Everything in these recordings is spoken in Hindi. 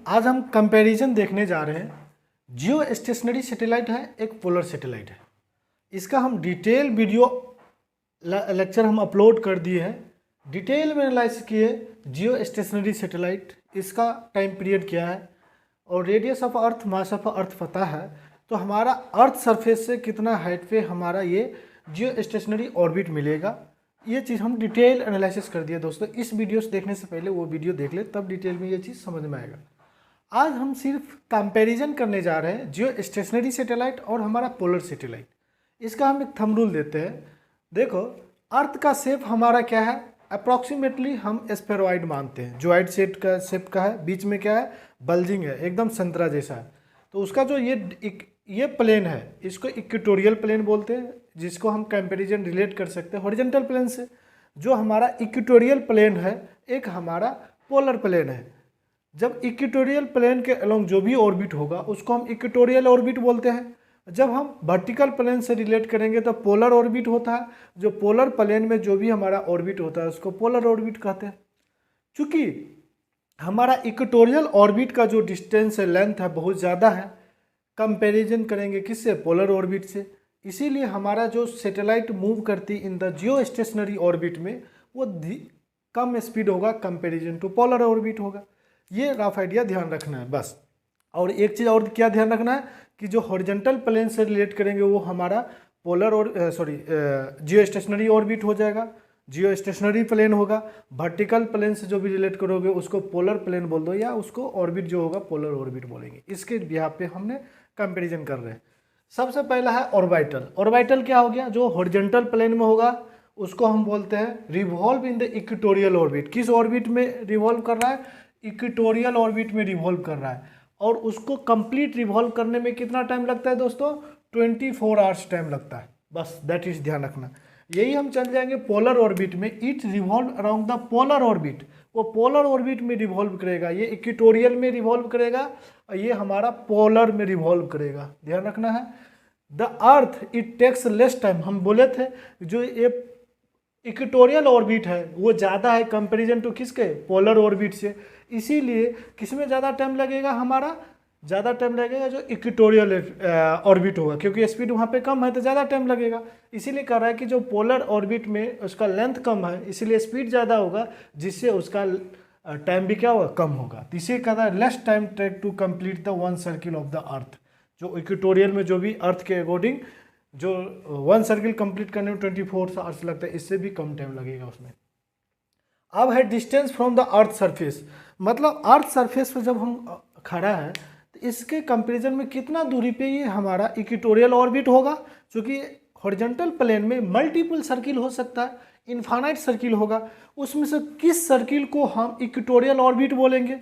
आज हम कंपैरिजन देखने जा रहे हैं। जियो स्टेशनरी सैटेलाइट है, एक पोलर सैटेलाइट है। इसका हम डिटेल वीडियो लेक्चर हम अपलोड कर दिए हैं। डिटेल में एनालाइज किए जियो स्टेशनरी सैटेलाइट, इसका टाइम पीरियड क्या है और radius of earth, mass of earth पता है तो हमारा अर्थ सरफेस से कितना हाइट पे हमारा ये जियो स्टेशनरी ऑर्बिट मिलेगा। ये चीज़ हम डिटेल एनालिसिस कर दिया दोस्तों। इस वीडियो से देखने से पहले वो वीडियो देख ले, तब डिटेल में ये चीज़ समझ में आएगा। आज हम सिर्फ कंपैरिजन करने जा रहे हैं जियो स्टेशनरी सैटेलाइट और हमारा पोलर सैटेलाइट। इसका हम एक थंब रूल देते हैं। देखो, अर्थ का शेप हमारा क्या है, अप्रॉक्सीमेटली हम स्फेरॉइड मानते हैं। जोइड शेप का है, बीच में क्या है, बल्जिंग है, एकदम संतरा जैसा है। तो उसका जो ये प्लेन है, इसको इक्वेटोरियल प्लेन बोलते हैं, जिसको हम कंपैरिजन रिलेट कर सकते हैं हॉरिजॉन्टल प्लेन से। जो हमारा इक्वेटोरियल प्लेन है, एक हमारा पोलर प्लेन है। जब इक्वेटोरियल प्लेन के अलोंग जो भी ऑर्बिट होगा उसको हम इक्वेटोरियल ऑर्बिट बोलते हैं। जब हम वर्टिकल प्लेन से रिलेट करेंगे तो पोलर ऑर्बिट होता है। जो पोलर प्लेन में जो भी हमारा ऑर्बिट होता है उसको पोलर ऑर्बिट कहते हैं। चूँकि हमारा इक्वेटोरियल ऑर्बिट का जो डिस्टेंस है, लेंथ है, बहुत ज़्यादा है, कंपैरिजन करेंगे किससे, पोलर ऑर्बिट से। इसीलिए हमारा जो सैटेलाइट मूव करती in the Jio stationery orbit में वो कम स्पीड होगा, कंपैरिजन टू पोलर ऑर्बिट होगा। ये रफ आइडिया ध्यान रखना है बस। और एक चीज़ और क्या ध्यान रखना है कि जो हॉरिजॉन्टल प्लेन से रिलेट करेंगे वो हमारा पोलर और जियो स्टेशनरी ऑर्बिट हो जाएगा, जियो स्टेशनरी प्लेन होगा। वर्टिकल प्लेन से जो भी रिलेट करोगे उसको पोलर प्लेन बोल दो, या उसको ऑर्बिट जो होगा पोलर ऑर्बिट बोलेंगे। इसके बिहार पे हमने कंपैरिजन कर रहे हैं। सबसे पहला है ऑर्बिटल। ऑर्बिटल क्या हो गया, जो हॉरिजॉन्टल प्लेन में होगा उसको हम बोलते हैं revolve in the equatorial orbit. किस ऑर्बिट में रिवॉल्व कर रहा है, इक्वेटोरियल ऑर्बिट में रिवॉल्व कर रहा है। और उसको कंप्लीट रिवॉल्व करने में कितना टाइम लगता है दोस्तों, 24 आवर्स टाइम लगता है। बस दैट इज ध्यान रखना। यही हम चल जाएंगे पोलर ऑर्बिट में। It revolve around the polar orbit. वो पोलर ऑर्बिट में रिवॉल्व करेगा, ये इक्वेटोरियल में रिवॉल्व करेगा और ये हमारा पोलर में रिवॉल्व करेगा। ध्यान रखना है। The earth it takes less time. हम बोले थे जो ये इक्वेटोरियल ऑर्बिट है वो ज़्यादा है कंपैरिजन टू किसके, पोलर ऑर्बिट से। इसीलिए किसमें ज़्यादा टाइम लगेगा, हमारा ज़्यादा टाइम लगेगा जो इक्वेटोरियल ऑर्बिट होगा, क्योंकि स्पीड वहाँ पे कम है तो ज़्यादा टाइम लगेगा। इसीलिए कह रहा है कि जो पोलर ऑर्बिट में उसका लेंथ कम है इसीलिए स्पीड ज़्यादा होगा, जिससे उसका टाइम भी क्या होगा, कम होगा। तो इसे कहता है less time take to complete the one circle of the earth. जो इक्वेटोरियल में जो भी अर्थ के अकॉर्डिंग जो वन सर्किल कंप्लीट करने में 24 आवर्स लगता है, इससे भी कम टाइम लगेगा उसमें। अब है distance from the earth surface. मतलब अर्थ सरफेस पे जब हम खड़ा है तो इसके कंपैरिजन में कितना दूरी पे ये हमारा इक्वेटोरियल ऑर्बिट होगा। क्योंकि हॉरिजॉन्टल प्लेन में मल्टीपल सर्किल हो सकता है, इनफाइनाइट सर्किल होगा, उसमें से किस सर्किल को हम इक्वेटोरियल ऑर्बिट बोलेंगे।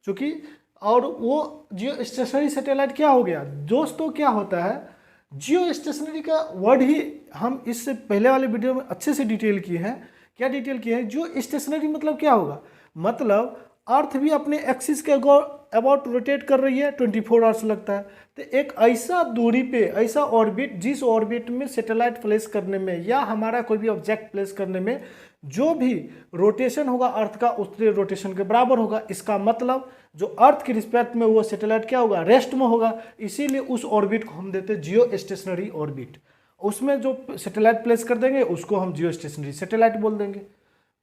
क्योंकि और वो जियो स्टेशनरी सैटेलाइट क्या हो गया दोस्तों, क्या होता है जियो स्टेशनरी का वर्ड ही हम इससे पहले वाले वीडियो में अच्छे से डिटेल किए हैं। क्या डिटेल किए हैं, जियो स्टेशनरी मतलब क्या होगा, मतलब अर्थ भी अपने एक्सिस के अबाउट रोटेट कर रही है, 24 आवर्स लगता है। तो एक ऐसा दूरी पे, ऐसा ऑर्बिट, जिस ऑर्बिट में सैटेलाइट प्लेस करने में या हमारा कोई भी ऑब्जेक्ट प्लेस करने में जो भी रोटेशन होगा अर्थ का उसके रोटेशन के बराबर होगा। इसका मतलब जो अर्थ के रिस्पेक्ट में वो सैटेलाइट क्या होगा, रेस्ट में होगा। इसीलिए उस ऑर्बिट को हम देते हैं जियो स्टेशनरी ऑर्बिट। उसमें जो सैटेलाइट प्लेस कर देंगे उसको हम जियो स्टेशनरी सैटेलाइट बोल देंगे।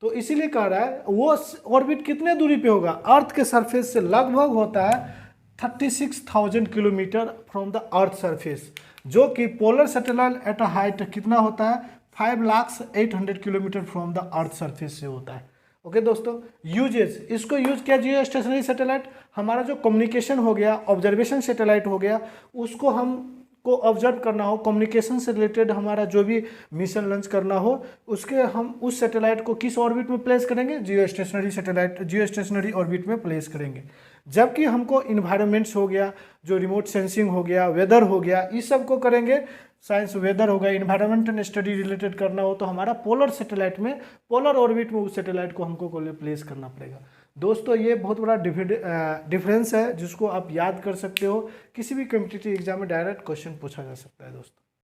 तो इसीलिए कह रहा है वो ऑर्बिट कितने दूरी पे होगा, अर्थ के सरफेस से लगभग होता है 36,000 kilometre from the earth surface. जो कि polar satellite at a height कितना होता है, 5,08,000 kilometre from the earth surface से होता है। ओके दोस्तों, यूजेस, इसको यूज किया जियो स्टेशनरी सैटेलाइट। हमारा जो कम्युनिकेशन हो गया, ऑब्जर्वेशन सैटेलाइट हो गया, उसको हम को ऑब्जर्व करना हो, कम्युनिकेशन से रिलेटेड हमारा जो भी मिशन लॉन्च करना हो, उसके हम उस सैटेलाइट को किस ऑर्बिट में प्लेस करेंगे, जियो स्टेशनरी सैटेलाइट, जियो स्टेशनरी ऑर्बिट में प्लेस करेंगे। जबकि हमको इन्वायरमेंट्स हो गया, जो रिमोट सेंसिंग हो गया, वेदर हो गया, इस सब को करेंगे, साइंस वेदर हो गया, इन्वायरमेंट एंड स्टडी रिलेटेड करना हो तो हमारा पोलर सैटेलाइट में, पोलर ऑर्बिट में उस सैटेलाइट को हमको प्लेस करना पड़ेगा। दोस्तों ये बहुत बड़ा डिफरेंस है जिसको आप याद कर सकते हो। किसी भी कॉम्पिटिटिव एग्जाम में डायरेक्ट क्वेश्चन पूछा जा सकता है दोस्तों।